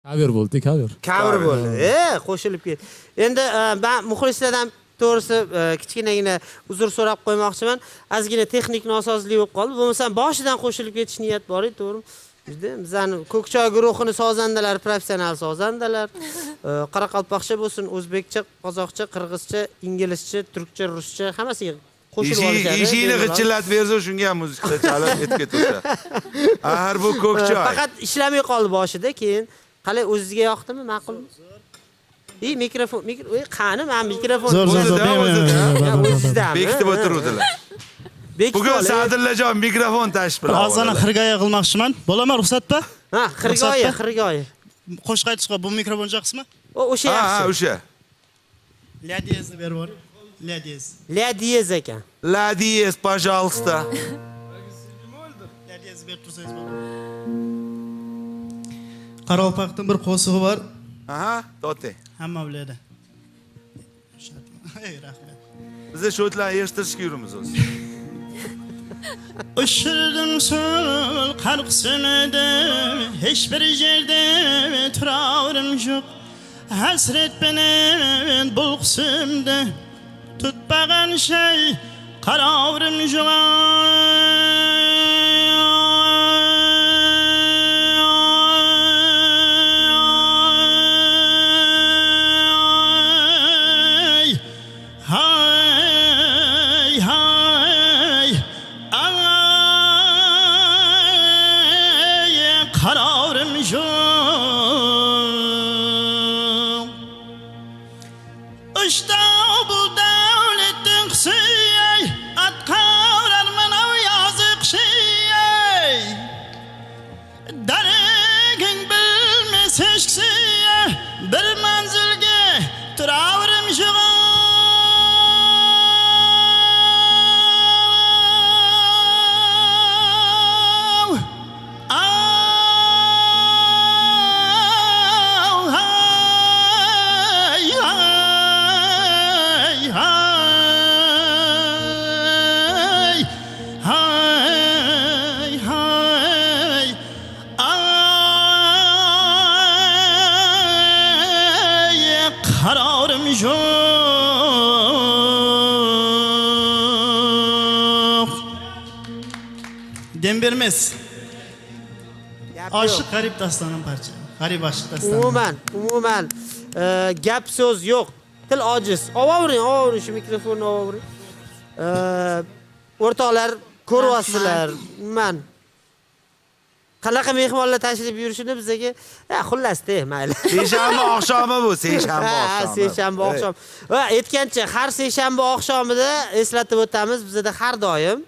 Cover bo'ldi, cover. Cover bo'ldi. Qo'shilib ket. Endi men muxlislardan to'g'risi kichkinagina uzr so'rab qo'ymoqchiman. Ozgina texnik nosozlik bo'lib qoldi. Bo'lmasa boshidan qo'shilib ketish niyat bor edi, to'g'rimi? Bizning Ko'kchoy guruhini sozandalari, professional sozandalar. Qoraqalpoqcha bo'lsin, o'zbekcha, qozoqcha, qirg'izcha, inglizcha, turkcha, ruscha hammasiga qo'shilib olishadi. Eshikni g'ijillatib bersa, shunga ham muzika chalib ketib o'tsa. Axir bu Ko'kchoy. Faqat ishlamay qoldi boshida, keyin qalay o'zingizga yoqdimi, ma'qulmi? Mikrofon, qani men mikrofon o'zida. Bekitib o'tiruvdilar. Bugun Sadrillajon mikrofon tashib bilan. Hozirni xirgoyi qilmoqchiman. Bo'laman, ruxsatmi? Ha, xirgoyi. Qo'shiq aytishga bu mikrofon jaqsizmi? O'sha yaxshi. Ha, o'sha. La diyezni berib yuboring. La diyez. La diyez ekan. La diyez, пожалуйста. La diyez berib tursangiz bo'ladi. Qoraqalpoqning bir qo'sig'i bor. Aha, to'te. Hamma biladi. Ey, rahmat. Biz shotlarni eshittirishga yurimiz o'zi. Ushirdim sol qalqsimida hech bir yerda turavrim yo'q. Hasret bilan bulqsimda tutmagan şey qaravrim yo'q. Bir manzilga turavrim yo'q. Kararım yok. Dem bermez. Aşık garip dastanın parça. Garip aşık dastanı. Umuman gap so'z yo'q. Til ojiz. Olavering shu mikrofonni olavering. O'rtoqlar ko'ryapsizlar. Men qanaqa mehmonlar tashrif buyurishini bizga xullas-da, mayli. Seshanba oqshomi bu, seshanba oqshomi. Seshanba oqshom. Va aytgancha har seshanba oqshomida eslatib o'tamiz, bizda har doim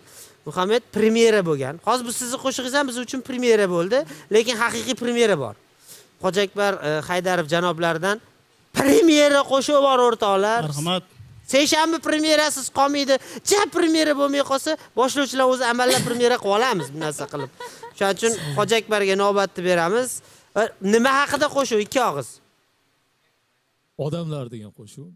Muhammad premyera bo'lgan. Hozir bu sizning qo'shig'ingiz ham biz uchun premyera bo'ldi, lekin haqiqiy premyera bor. Hoji Akbar Haydarov janoblaridan premyera qo'shiq bor o'rtoqlar. Marhamat. Seshanba premyerasiz qolmaydi. Premyera bo'lmay qolsa, boshlovchilar o'zi amallab premyera qilib olamiz bu narsa qilib. Shuning uchun Hoji Akbarga navbatni beramiz. Nima haqida qo'shiq? Ikki og'iz. Odamlar degan qo'shiq.